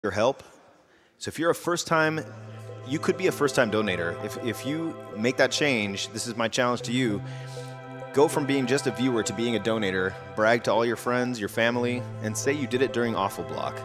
your help. So if you're a first-time, you could be a first-time donator. If you make that change, this is my challenge to you. Go from being just a viewer to being a donator. Brag to all your friends, your family, and say you did it during Awful Block.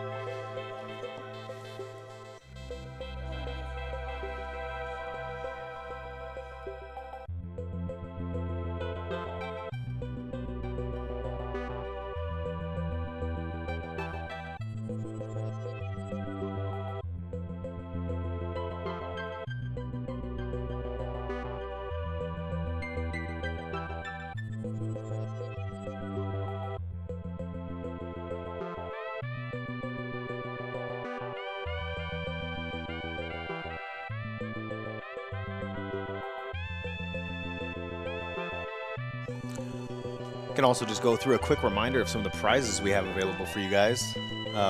I can also just go through a quick reminder of some of the prizes we have available for you guys.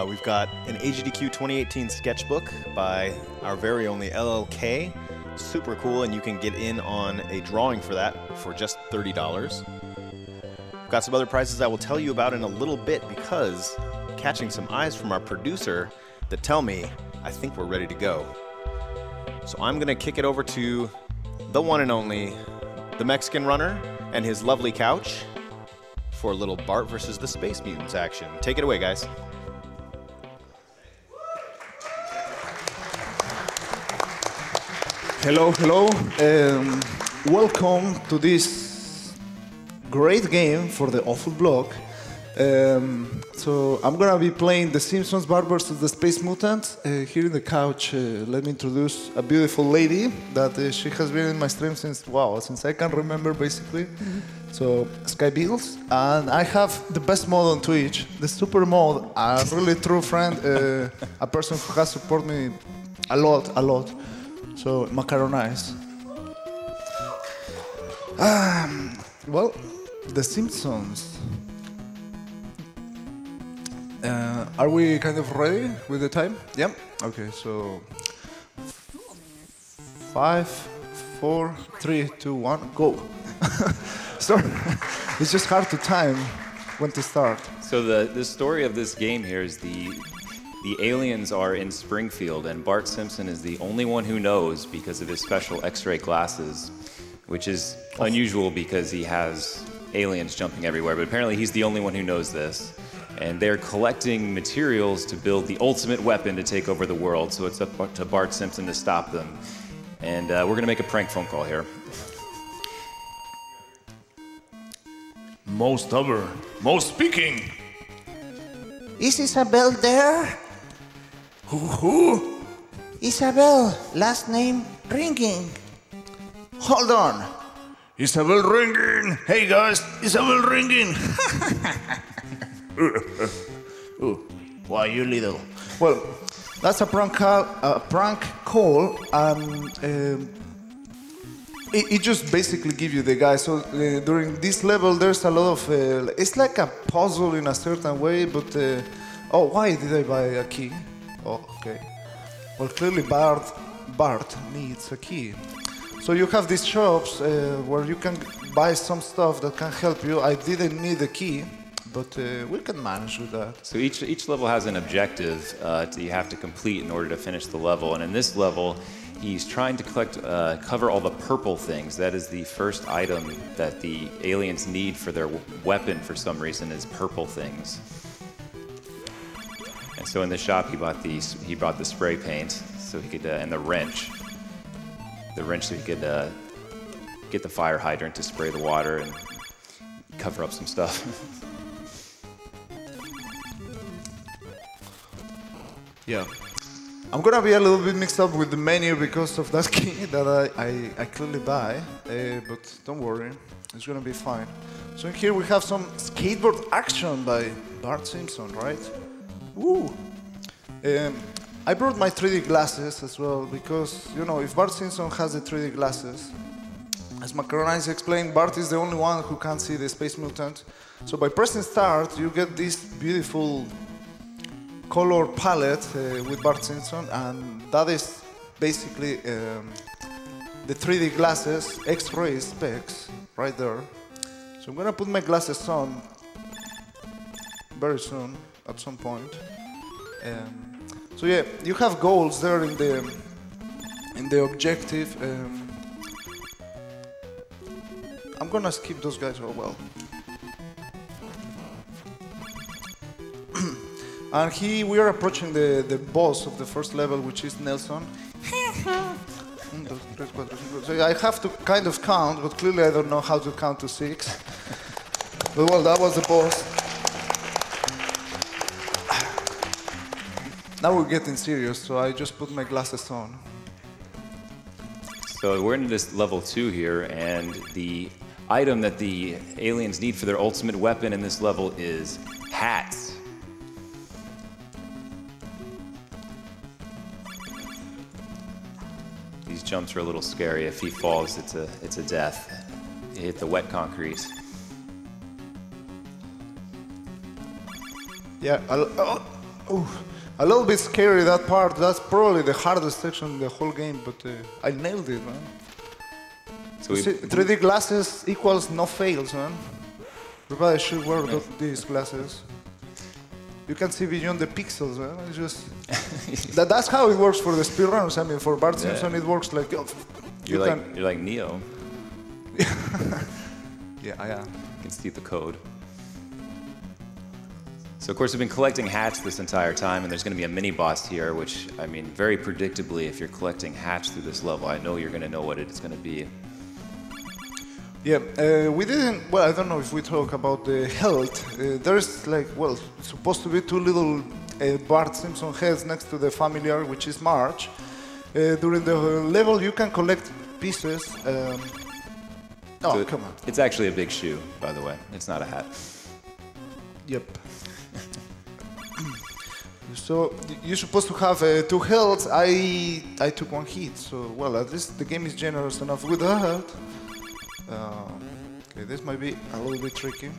We've got an AGDQ 2018 sketchbook by our very only LLK. Super cool, and you can get in on a drawing for that for just $30. We've got some other prizes I will tell you about in a little bit because I'm catching some eyes from our producer that tell me I think we're ready to go. So I'm going to kick it over to the one and only The Mexican Runner and his lovely couch for a little Bart versus the Space Mutants action. Take it away, guys. Hello, hello. Welcome to this great game for the Awful Block. So I'm gonna be playing the Simpsons, Bart versus the Space Mutants. Here in the couch, let me introduce a beautiful lady that she has been in my stream since I can remember, basically. So Sky Beatles, and I have the best mod on Twitch, the super mod, a really true friend, a person who has supported me a lot. So Macaronize. Well, the Simpsons. Are we kind of ready with the time? Yeah. Okay. So 5, 4, 3, 2, 1, go. Sorry, it's just hard to time when to start. So the story of this game here is the aliens are in Springfield, and Bart Simpson is the only one who knows because of his special X-ray glasses, which is unusual because he has aliens jumping everywhere, but apparently he's the only one who knows this. And they're collecting materials to build the ultimate weapon to take over the world, so it's up to Bart Simpson to stop them. And we're gonna make a prank phone call here. Most speaking. Is Isabel there? Who? Isabel, last name ringing. Hold on. Isabel ringing. Hey guys, Isabel ringing. Why you little? Well, that's a prank call, and it just basically gives you the guy. So during this level, there's a lot of it's like a puzzle in a certain way. But oh, why did I buy a key? Oh, okay. Well, clearly Bart needs a key. So you have these shops where you can buy some stuff that can help you. I didn't need a key, but we can manage with that. So each level has an objective that you have to complete in order to finish the level. And in this level, he's trying to cover all the purple things. That is the first item that the aliens need for their weapon for some reason is purple things. And so in the shop he bought the spray paint so he could and the wrench. The wrench so he could get the fire hydrant to spray the water and cover up some stuff. Yeah. I'm gonna be a little bit mixed up with the menu because of that key that I clearly buy, but don't worry, it's gonna be fine. So here we have some skateboard action by Bart Simpson, right? Woo! I brought my 3D glasses as well because, you know, if Bart Simpson has the 3D glasses, as Macaronize explained, Bart is the only one who can't see the Space Mutant. So by pressing start, you get this beautiful color palette with Bart Simpson, and that is basically the 3D glasses X-ray specs right there. So I'm gonna put my glasses on very soon at some point. So yeah, you have goals there in the objective. I'm gonna skip those guys. Oh well. And we are approaching the boss of the first level, which is Nelson. So I have to kind of count, but clearly I don't know how to count to 6. But well, that was the boss. Now we're getting serious, so I just put my glasses on. So we're into this level 2 here, and the item that the aliens need for their ultimate weapon in this level is hats. These jumps are a little scary. If he falls, it's a death. You hit the wet concrete. Yeah, a little bit scary, that part. That's probably the hardest section in the whole game, but I nailed it, man. So 3D glasses equals no fails, man. Everybody should wear these glasses. You can see beyond the pixels, man. It's just that's how it works for the speedrunners. I mean, for Bart Simpson, it works like you're like Neo. Yeah, I am. You can see the code. So of course we've been collecting hats this entire time, and there's going to be a mini boss here, which I mean, very predictably, if you're collecting hats through this level, I know you're going to know what it's going to be. Yeah, we didn't. Well, I don't know if we talk about the health. There's like, well, supposed to be 2 little Bart Simpson heads next to the familiar, which is Marge. During the level, you can collect pieces. Oh, So come on. It's actually a big shoe, by the way. It's not a hat. Yep. So you're supposed to have 2 healths. I took 1 hit, so well, at least the game is generous enough with that. Okay, this might be a little bit tricky.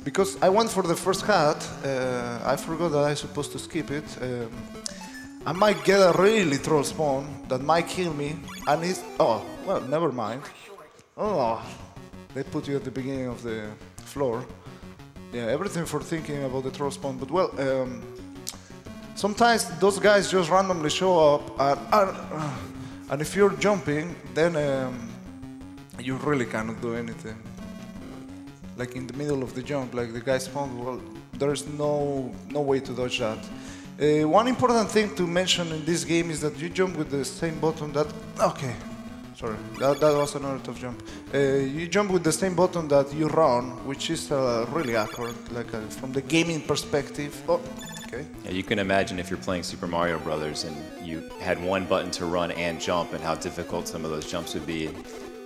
Because I went for the first hat, I forgot that I'm supposed to skip it. I might get a really troll spawn that might kill me, and it's... Oh, well, never mind. Oh, they put you at the beginning of the floor. Yeah, everything for thinking about the troll spawn, but well, sometimes those guys just randomly show up, and if you're jumping, then you really cannot do anything. Like in the middle of the jump, like the guy spawned, well, there's no way to dodge that. One important thing to mention in this game is that you jump with the same button that... Okay, sorry, that was another tough jump. You jump with the same button that you run, which is really accurate, like from the gaming perspective. Oh, okay. Yeah, you can imagine if you're playing Super Mario Brothers and you had 1 button to run and jump, and how difficult some of those jumps would be.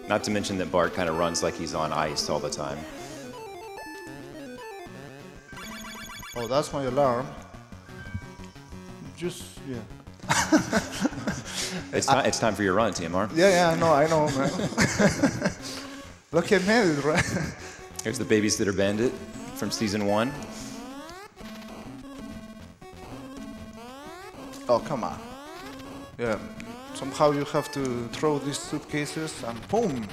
Not to mention that Bart kind of runs like he's on ice all the time. Oh, that's my alarm. Just, yeah. It's time for your run, TMR. Yeah, I know, man. Look, I made it, right? Here's the Babysitter Bandit from Season 1. Oh, come on. Yeah, somehow you have to throw these suitcases and boom,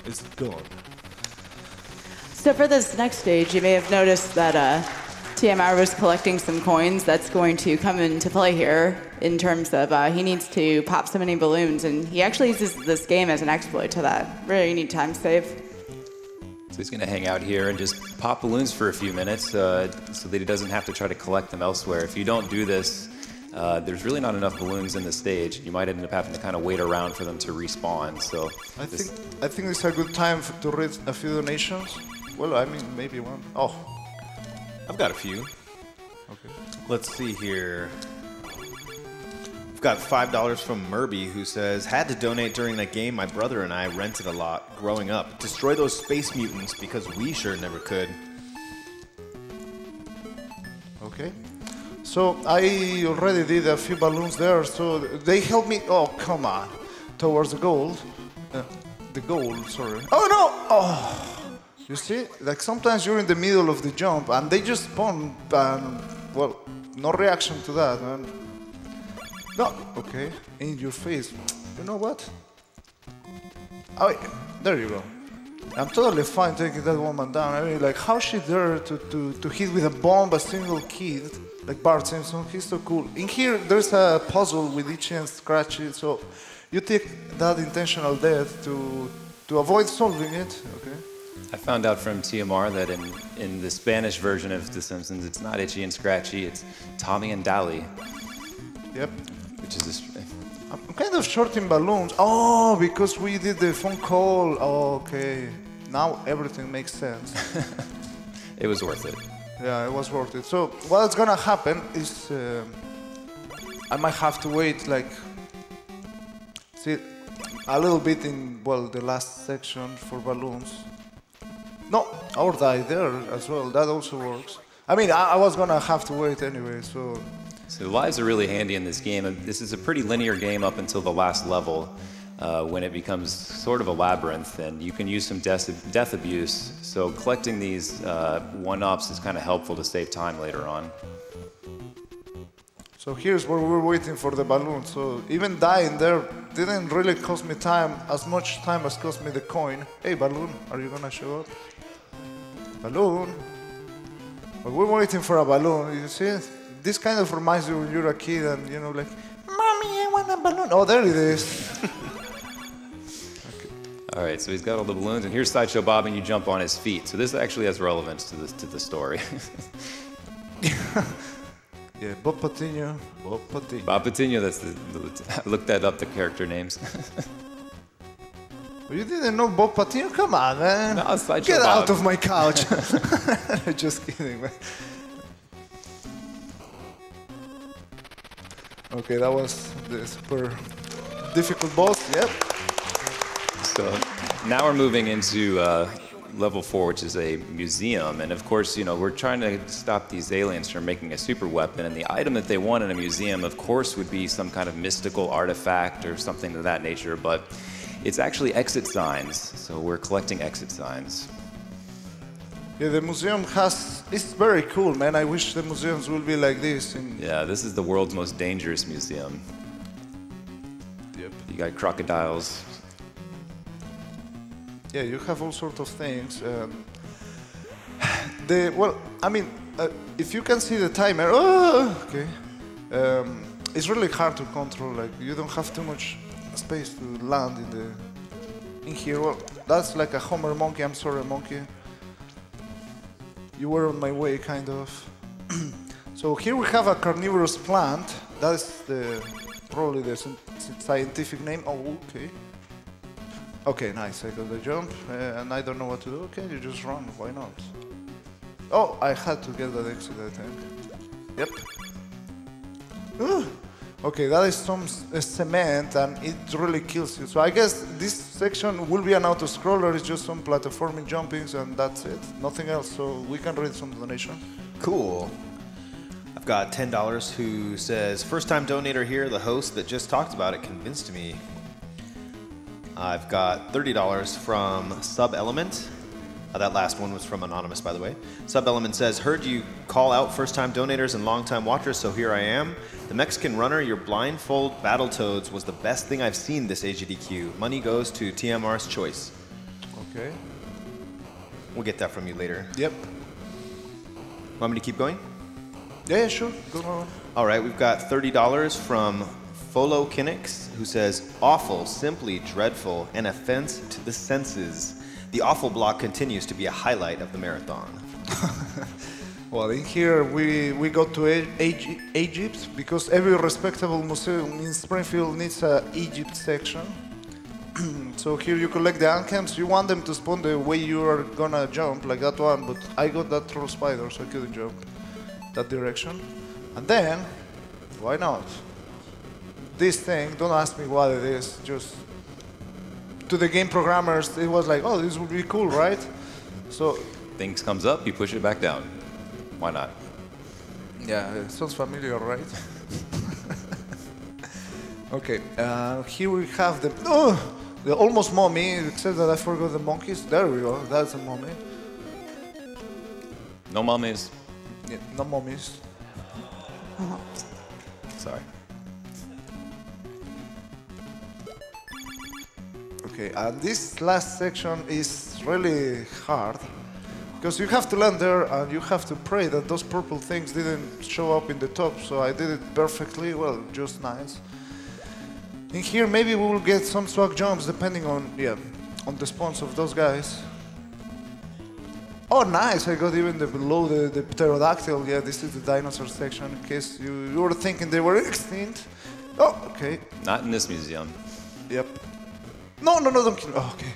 it's gone. So for this next stage, you may have noticed that TMR was collecting some coins. That's going to come into play here in terms of he needs to pop so many balloons, and he actually uses this game as an exploit to that. Really neat time save. So he's going to hang out here and just pop balloons for a few minutes so that he doesn't have to try to collect them elsewhere. If you don't do this, there's really not enough balloons in the stage. You might end up having to kind of wait around for them to respawn. So I think it's a good time to read a few donations. Well, I mean, maybe one. Oh, I've got a few. okay. Let's see here. We've got $5 from Murby, who says, had to donate during that game. My brother and I rented a lot growing up. Destroy those space mutants because we sure never could. Okay. So I already did a few balloons there, so they helped me. Oh, come on. Towards the gold. The goal, sorry. Oh, no! Oh! You see? Like sometimes you're in the middle of the jump and they just spawn and, well, no reaction to that, man. No, okay, in your face. You know what? Oh, wait. There you go. I'm totally fine taking that woman down. I mean, like, how's she there to hit with a bomb a single kid, like Bart Simpson? He's so cool. In here, there's a puzzle with Itchy and Scratchy, so you take that intentional death to avoid solving it, okay? I found out from TMR that in the Spanish version of The Simpsons, it's not Itchy and Scratchy, it's Tommy and Dally. Yep. Which is I'm kind of short in balloons. Oh, because we did the phone call. Oh, okay. Now everything makes sense. It was worth it. Yeah, it was worth it. So what's gonna happen is I might have to wait like a little bit in the last section for balloons. No, or die there as well. That also works. I mean, I was gonna have to wait anyway. So the lives are really handy in this game. And this is a pretty linear game up until the last level, when it becomes sort of a labyrinth, and you can use some death abuse. So collecting these one-ups is kind of helpful to save time later on. So here's where we're waiting for the balloon. So even dying there didn't really cost me time, as much time as cost me the coin. Hey, balloon, are you gonna show up? Balloon. But we're waiting for a balloon. You see, this kind of reminds you when you're a kid and you know, like, Mommy, I want a balloon. Oh, there it is. All right, so he's got all the balloons, and here's Sideshow Bob, and you jump on his feet. So this actually has relevance to the story. Yeah, Bob Patiño. Bob Patiño. Bob Patiño, that's I looked that up, the character names. You didn't know Bob Patiño? Come on, man. No, Sideshow Get Bob. out of my couch. Just kidding, man. Okay, that was the super difficult boss. Yep. So now we're moving into level 4, which is a museum. And of course, you know, we're trying to stop these aliens from making a super weapon. And the item that they want in a museum, of course, would be some kind of mystical artifact or something of that nature. But it's actually exit signs. So we're collecting exit signs. Yeah, the museum it's very cool, man. I wish the museums would be like this. Yeah, this is the world's most dangerous museum. Yep. You got crocodiles. Yeah, you have all sorts of things. If you can see the timer, okay. It's really hard to control. Like, you don't have too much space to land in here. Well, that's like a Homer monkey. I'm sorry, monkey. You were on my way, kind of. So here we have a carnivorous plant. That's probably the scientific name. Oh, okay. Okay, nice. I got the jump, and I don't know what to do. Okay, you just run. Why not? Oh, I had to get that exit, I think. Yep. Okay, that is some cement, and it really kills you. So I guess this section will be an auto-scroller. It's just some platforming jumpings, and that's it. Nothing else. So we can read some donation. Cool. I've got $10 who says, first-time donator here, the host that just talked about it convinced me. I've got $30 from Sub Element. That last one was from Anonymous, by the way. Sub Element says, heard you call out first-time donators and long-time watchers, so here I am. The Mexican Runner, your blindfold Battletoads was the best thing I've seen this AGDQ. Money goes to TMR's choice. Okay. We'll get that from you later. Yep. Want me to keep going? Yeah, sure. Go on. All right, we've got $30 from Folo Kinix, who says, awful, simply dreadful, an offense to the senses. The awful block continues to be a highlight of the marathon. Well, in here we go to Egypt because every respectable museum in Springfield needs a Egypt section. So here you collect the anthems. You want them to spawn the way you are gonna jump, like that one, but I got that troll spider, so I couldn't jump that direction. And then, why not? This thing, don't ask me what it is, just to the game programmers, it was like, oh, this would be cool, right? So Things comes up, you push it back down. Why not? yeah, it sounds familiar, right? Okay, here we have the almost mommy, except that I forgot the monkeys. There we go, that's a mommy. No mummies. Yeah, no mummies. Sorry. Okay, and this last section is really hard because you have to land there and you have to pray that those purple things didn't show up in the top. So I did it perfectly, well, just nice. In here, maybe we will get some swag jumps depending on, on the spawns of those guys. Oh, nice! I got even below the pterodactyl. Yeah, this is the dinosaur section. In case you were thinking they were extinct. Oh, okay. Not in this museum. Yep. No, don't kill. Oh, okay.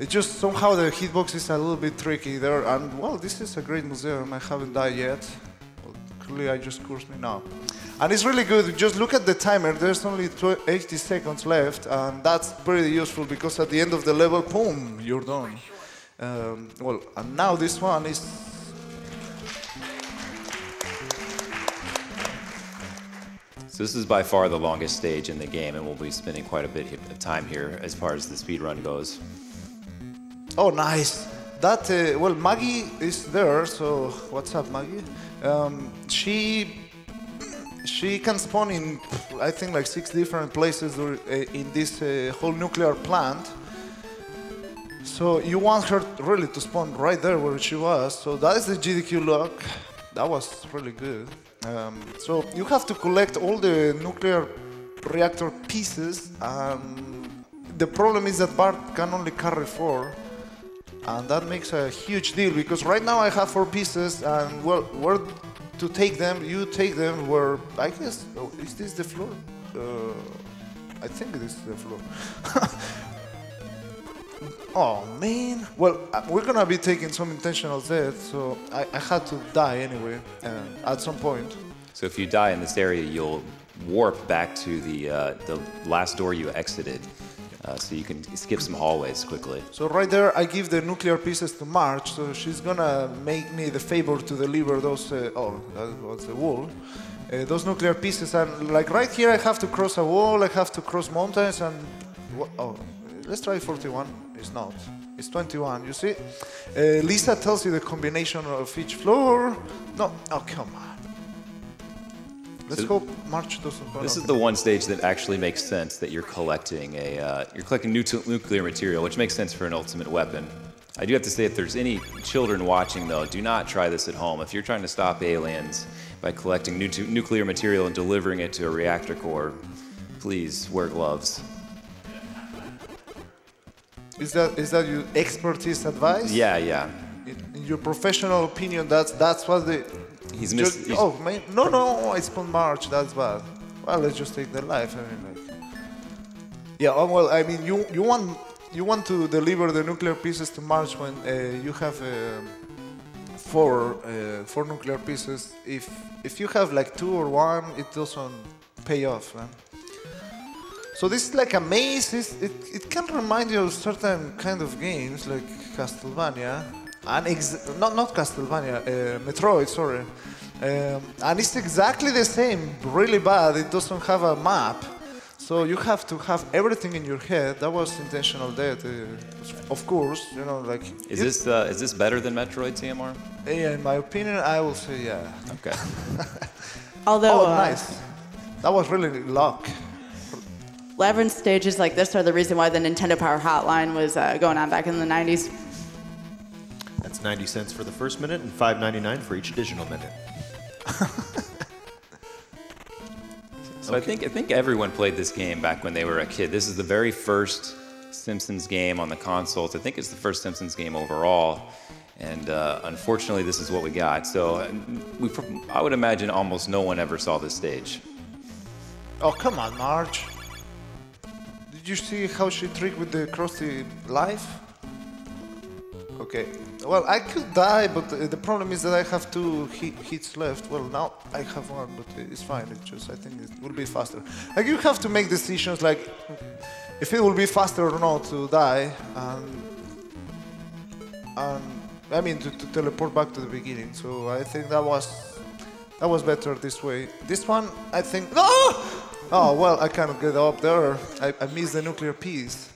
It's just somehow the hitbox is a little bit tricky there. And well, this is a great museum. I haven't died yet. Well, clearly, I just cursed me now. And it's really good. Just look at the timer. There's only 80 seconds left, and that's pretty useful because at the end of the level, boom, you're done. Well, and now this one is... So this is by far the longest stage in the game, and we'll be spending quite a bit of time here as far as the speed run goes. Oh, nice. That, well, Maggie is there, so what's up, Maggie? She can spawn in, I think, like 6 different places in this whole nuclear plant. So you want her really to spawn right there where she was. So that is the GDQ lock. That was really good. So you have to collect all the nuclear reactor pieces. The problem is that Bart can only carry 4. And that makes a huge deal because right now I have 4 pieces and well, where to take them, you take them where, I guess, oh, is this the floor? I think this is the floor. Oh man, well, we're gonna be taking some intentional death, so I had to die anyway, at some point. So if you die in this area, you'll warp back to the last door you exited, so you can skip some hallways quickly. So right there, I give the nuclear pieces to March, so she's gonna make me the favor to deliver those, oh, that was the wall. Those nuclear pieces, and like right here, I have to cross a wall, I have to cross mountains, and, oh, let's try 41. It's not. It's 21, you see? Lisa tells you the combination of each floor. No, oh, come on. Let's hope March doesn't burn. This is the one stage that actually makes sense, that you're collecting nuclear material, which makes sense for an ultimate weapon. I do have to say, if there's any children watching, though, do not try this at home. If you're trying to stop aliens by collecting nuclear material and delivering it to a reactor core, please wear gloves. Is that your expertise advice? Yeah. In your professional opinion, that's what the... He's missed... Oh, man, no, I spawned March, that's bad. Well, let's just take the life, I mean, like... Yeah, well, I mean, you want to deliver the nuclear pieces to March when you have 4 nuclear pieces. If you have like 2 or 1, it doesn't pay off, man. So this is like a maze. It can remind you of certain kind of games like Castlevania, and not Castlevania, Metroid, sorry. And it's exactly the same, really bad. It doesn't have a map, so you have to have everything in your head. That was intentional death, of course. You know, like. Is this better than Metroid, TMR? Yeah, in my opinion, I will say yeah. Okay. Although, oh, nice. That was really luck. Labyrinth stages like this are the reason why the Nintendo Power Hotline was going on back in the 90s. That's 90 cents for the first minute and $5.99 for each additional minute. So okay. I think everyone played this game back when they were a kid. This is the very first Simpsons game on the consoles. I think it's the first Simpsons game overall. And unfortunately, this is what we got. So I would imagine almost no one ever saw this stage. Oh, come on, Marge. Did you see how she tricked with the Krusty life? Okay. Well, I could die, but the problem is that I have 2 hits left. Well, now I have 1, but it's fine. It's just, I think it will be faster. Like, you have to make decisions, like, if it will be faster or not to die, and I mean, to teleport back to the beginning. So I think that was better this way. This one, I think... Oh! Oh, well, I cannot get up there. I missed the nuclear piece.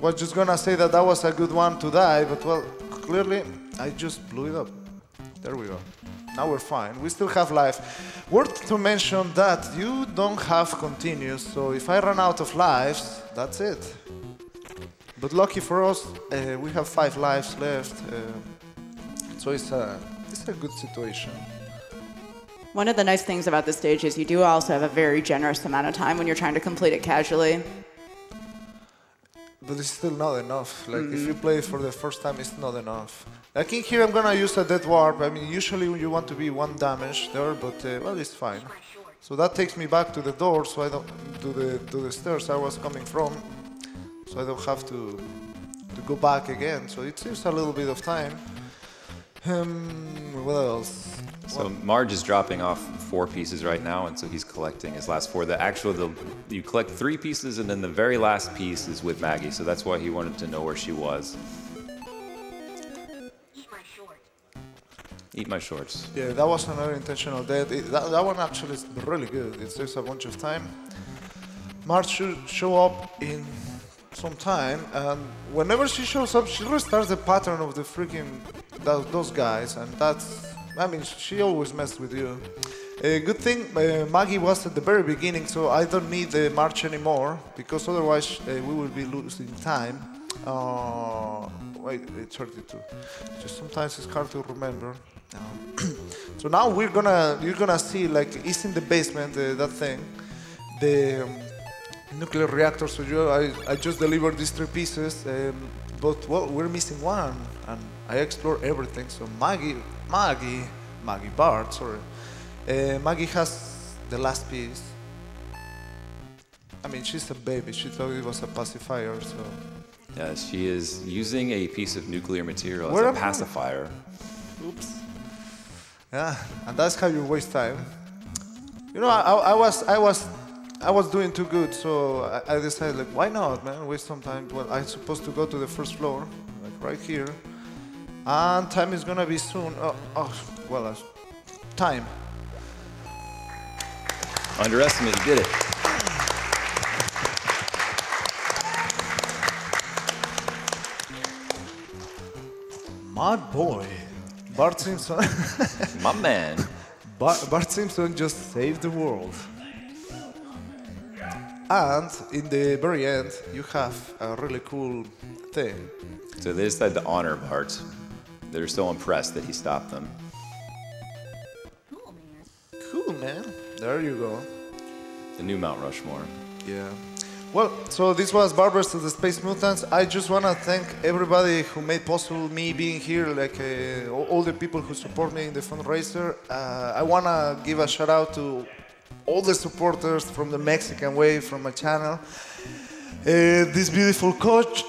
Was just gonna say that was a good one to die, but well, clearly I just blew it up. There we go. Now we're fine. We still have life. Worth to mention that you don't have continues, so if I run out of lives, that's it. But lucky for us, we have 5 lives left, so it's a good situation. One of the nice things about this stage is you do also have a very generous amount of time when you're trying to complete it casually. But it's still not enough. Like, if you play it for the first time, it's not enough. Like in here, I'm gonna use a dead warp. I mean, usually you want to be 1 damage there, but well, it's fine. So that takes me back to the door, so I don't to the stairs I was coming from, so I don't have to go back again. So it saves a little bit of time. What else? So Marge is dropping off 4 pieces right now, and so he's collecting his last 4. You collect 3 pieces, and then the very last piece is with Maggie. So that's why he wanted to know where she was. Eat my shorts. Yeah, that was another intentional death. That one actually is really good. It saves a bunch of time. Marge should show up in some time, and whenever she shows up, she restarts the pattern of the freaking those guys, and that's. I mean, she always messed with you. Good thing Maggie was at the very beginning, so I don't need the March anymore, because otherwise we will be losing time. Wait, it's 32. Just sometimes it's hard to remember. So now you're gonna see, like, it's in the basement, that thing, the nuclear reactor. So I just delivered these 3 pieces, but well, we're missing one, and I explore everything. So Bart, sorry. Maggie has the last piece. I mean, she's a baby. She thought it was a pacifier, so. Yeah, she is using a piece of nuclear material as a pacifier. Oops. Yeah, and that's how you waste time. You know, I was doing too good, so I decided, like, why not, man? Waste some time. Well, I'm supposed to go to the first floor, like right here, and time is gonna be soon. Time. Underestimate, you did it. My boy, Bart Simpson. My man. Bart Simpson just saved the world. And in the very end, you have a really cool thing. So they decided to honor Bart. They're so impressed that he stopped them. Cool, man. There you go. The new Mount Rushmore. Yeah. Well, so this was Bart vs. the Space Mutants. I just want to thank everybody who made possible me being here, like all the people who support me in the fundraiser. I want to give a shout out to all the supporters from the Mexican Way, from my channel. This beautiful couch,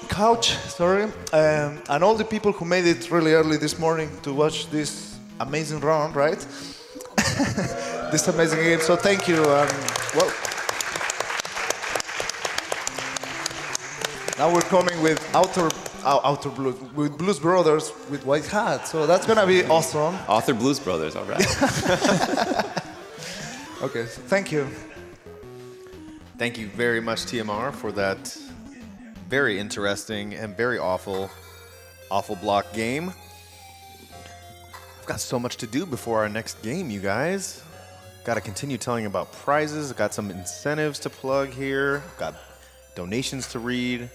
and all the people who made it really early this morning to watch this amazing run, right? This amazing game. So thank you. Well, now we're coming with Outer Blues, with Blues Brothers with White Hat. So that's gonna be awesome. Author Blues Brothers, all right. Okay, so thank you. Thank you very much, TMR, for that very interesting and very awful block game. We've got so much to do before our next game, you guys. Got to continue telling about prizes. Got some incentives to plug here. Got donations to read.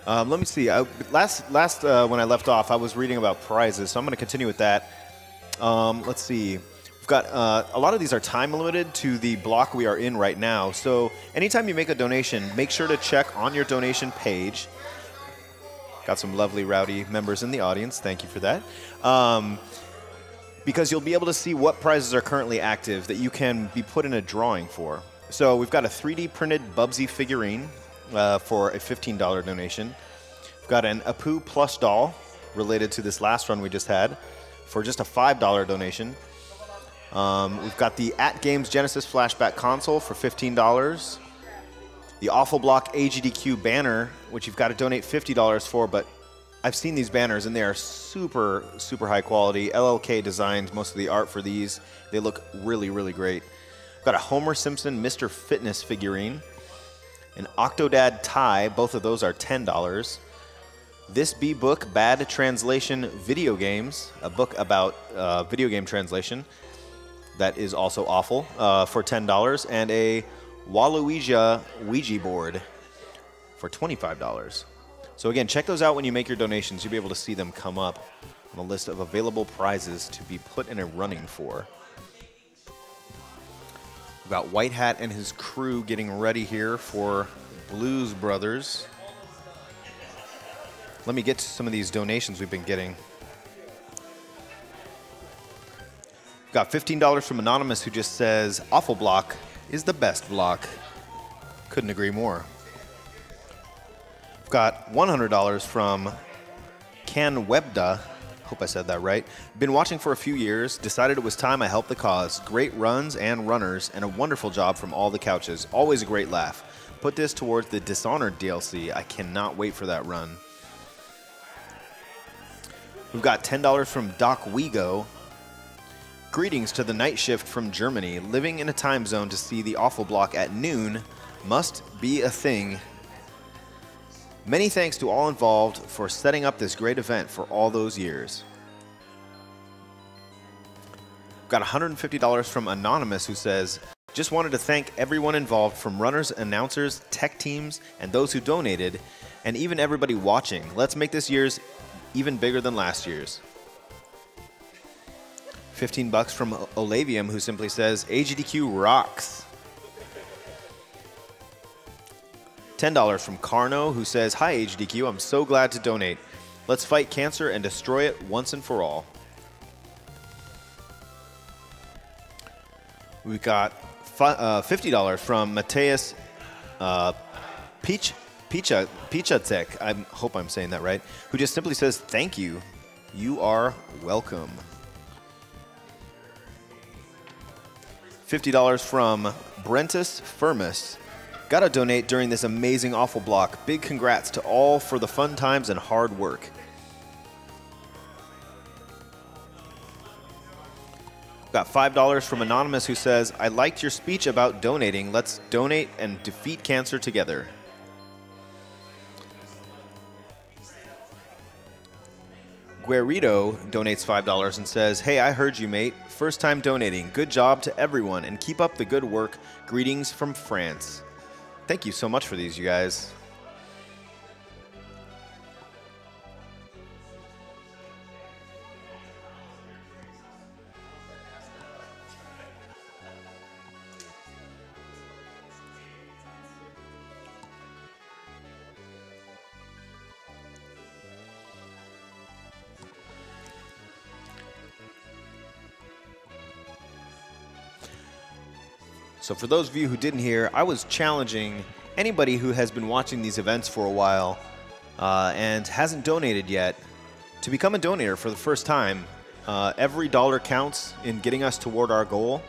Let me see. Last when I left off, I was reading about prizes, so I'm going to continue with that. Let's see. We've got a lot of these are time limited to the block we are in right now. So anytime you make a donation, make sure to check on your donation page. Got some lovely rowdy members in the audience. Thank you for that. Because you'll be able to see what prizes are currently active that you can be put in a drawing for. So we've got a 3D printed Bubsy figurine for a $15 donation. We've got an Apu plush doll related to this last run we just had for just a $5 donation. We've got the At Games Genesis Flashback console for $15. The Awful Block AGDQ banner, which you've got to donate $50 for, but I've seen these banners and they are super, super high quality. LLK designed most of the art for these. They look really, really great. We've got a Homer Simpson Mr. Fitness figurine. An Octodad tie, both of those are $10. This Be Book, Bad Translation Video Games, a book about video game translation that is also awful, for $10, and a Waluigi Ouija board for $25. So again, check those out when you make your donations. You'll be able to see them come up on the list of available prizes to be put in a running for. We've got White Hat and his crew getting ready here for Blues Brothers. Let me get to some of these donations we've been getting. We've got $15 from Anonymous, who just says, Awful Block is the best block. Couldn't agree more. We've got $100 from Can Webda. Hope I said that right. Been watching for a few years, decided it was time I helped the cause. Great runs and runners, and a wonderful job from all the couches. Always a great laugh. Put this towards the Dishonored DLC. I cannot wait for that run. We've got $10 from Doc Wego. Greetings to the night shift from Germany. Living in a time zone to see the Awful Block at noon must be a thing. Many thanks to all involved for setting up this great event for all those years. We've got $150 from Anonymous, who says, just wanted to thank everyone involved, from runners, announcers, tech teams, and those who donated, and even everybody watching. Let's make this year's even bigger than last year's. $15 from Olavium, who simply says, AGDQ rocks. $10 from Carno, who says, hi AGDQ, I'm so glad to donate. Let's fight cancer and destroy it once and for all. We've got $50 from Mateus Pichatek, I hope I'm saying that right, who just simply says, thank you. You are welcome. $50 from Brentus Firmus. Gotta donate during this amazing Awful Block. Big congrats to all for the fun times and hard work. Got $5 from Anonymous, who says, I liked your speech about donating. Let's donate and defeat cancer together. Guerrito donates $5 and says, hey, I heard you, mate. First time donating. Good job to everyone, and keep up the good work. Greetings from France. Thank you so much for these, you guys. So for those of you who didn't hear, I was challenging anybody who has been watching these events for a while and hasn't donated yet to become a donator for the first time. Every dollar counts in getting us toward our goal.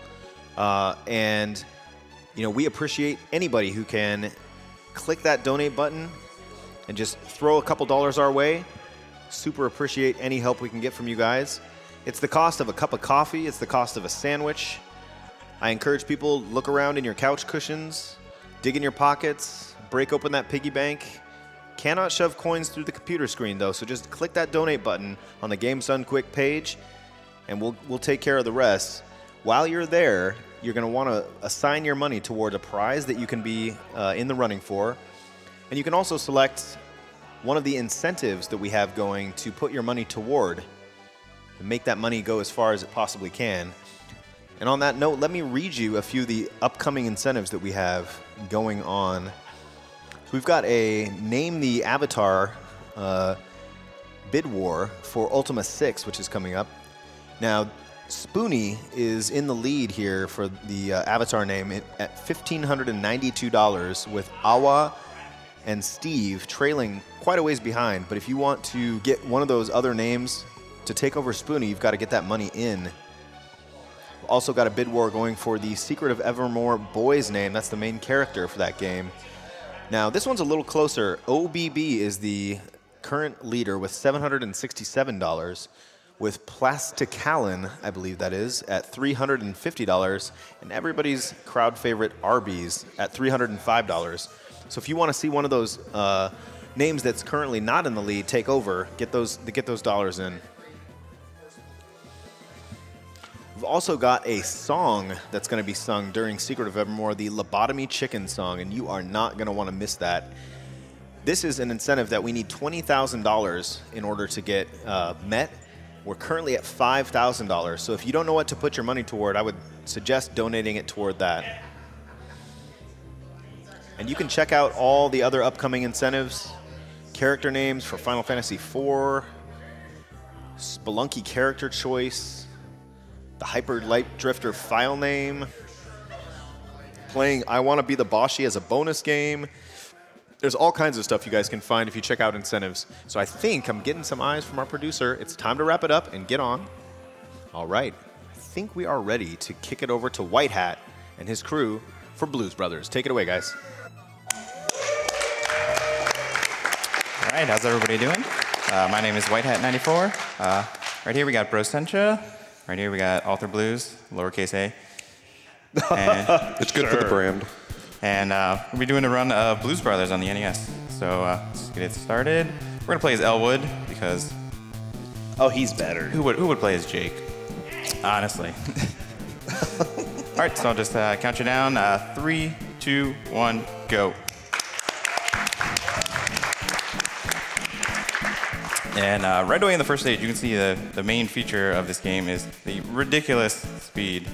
And you know, we appreciate anybody who can click that donate button and just throw a couple dollars our way. Super appreciate any help we can get from you guys. It's the cost of a cup of coffee. It's the cost of a sandwich. I encourage people, look around in your couch cushions, dig in your pockets, break open that piggy bank. Cannot shove coins through the computer screen though, so just click that donate button on the Game Sun Quick page and we'll take care of the rest. While you're there, you're going to want to assign your money toward a prize that you can be in the running for. And you can also select one of the incentives that we have going to put your money toward and make that money go as far as it possibly can. And on that note, let me read you a few of the upcoming incentives that we have going on. We've got a Name the Avatar bid war for Ultima 6, which is coming up. Now, Spoonie is in the lead here for the Avatar name at $1,592, with Awa and Steve trailing quite a ways behind. But if you want to get one of those other names to take over Spoonie, you've got to get that money in. Also got a bid war going for the Secret of Evermore boy's name. That's the main character for that game. Now, this one's a little closer. OBB is the current leader with $767, with Plasticalin, I believe that is, at $350, and everybody's crowd favorite Arby's at $305. So if you want to see one of those names that's currently not in the lead take over, get those dollars in. We've also got a song that's going to be sung during Secret of Evermore, the Lobotomy Chicken song, and you are not going to want to miss that. This is an incentive that we need $20,000 in order to get met. We're currently at $5,000, so if you don't know what to put your money toward, I would suggest donating it toward that. And you can check out all the other upcoming incentives, character names for Final Fantasy IV, Spelunky character choice, the Hyper Light Drifter file name, playing I Want to Be the Boshi as a bonus game. There's all kinds of stuff you guys can find if you check out incentives. So I think I'm getting some eyes from our producer. It's time to wrap it up and get on. All right. I think we are ready to kick it over to White Hat and his crew for Blues Brothers. Take it away, guys. All right, how's everybody doing? My name is White Hat 94. Right here we got Brosentia. Right here we got Alter Blues, lowercase a. And it's good for the brand. And we'll be doing a run of Blues Brothers on the NES. So let's get it started. We're gonna play as Elwood because. Oh, he's better. Who would play as Jake? Honestly. All right, so I'll just count you down. 3, 2, 1, go. And right away in the first stage, you can see the main feature of this game is the ridiculous speed.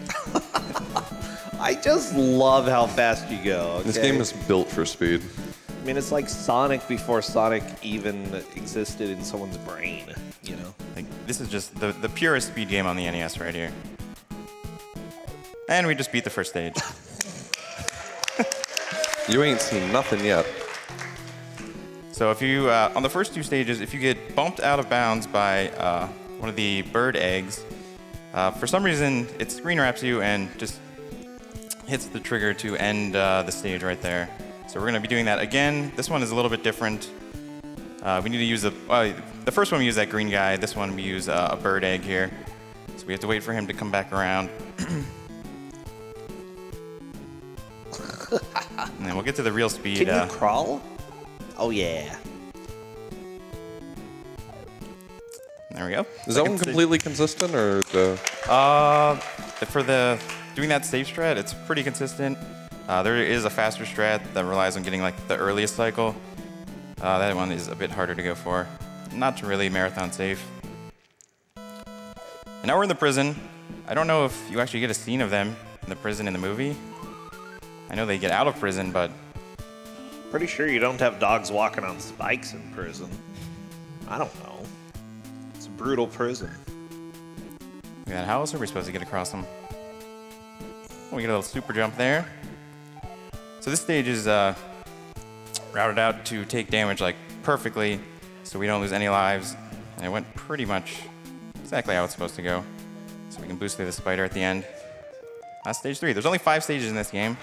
I just love how fast you go. Okay? This game is built for speed. I mean, it's like Sonic before Sonic even existed in someone's brain, you know? Like, this is just the purest speed game on the NES right here. And we just beat the first stage. You ain't seen nothing yet. So if you, on the first 2 stages, if you get bumped out of bounds by one of the bird eggs, for some reason it screen wraps you and just hits the trigger to end the stage right there. So we're going to be doing that again. This one is a little bit different. We need to use the first one we use that green guy. This one we use a bird egg here. So we have to wait for him to come back around. And then we'll get to the real speed. Can you crawl? Oh, yeah. There we go. Is that one completely consistent, or the? For doing that safe strat, it's pretty consistent. There is a faster strat that relies on getting like the earliest cycle. That one is a bit harder to go for. Not really marathon safe. And now we're in the prison. I don't know if you actually get a scene of them in the prison in the movie. I know they get out of prison, but Pretty sure you don't have dogs walking on spikes in prison. I don't know. It's a brutal prison. look at that. How else are we supposed to get across them? We get a little super jump there. So this stage is routed out to take damage like perfectly, so we don't lose any lives. And it went pretty much exactly how it's supposed to go. So we can boost through the spider at the end. That's stage 3. There's only 5 stages in this game.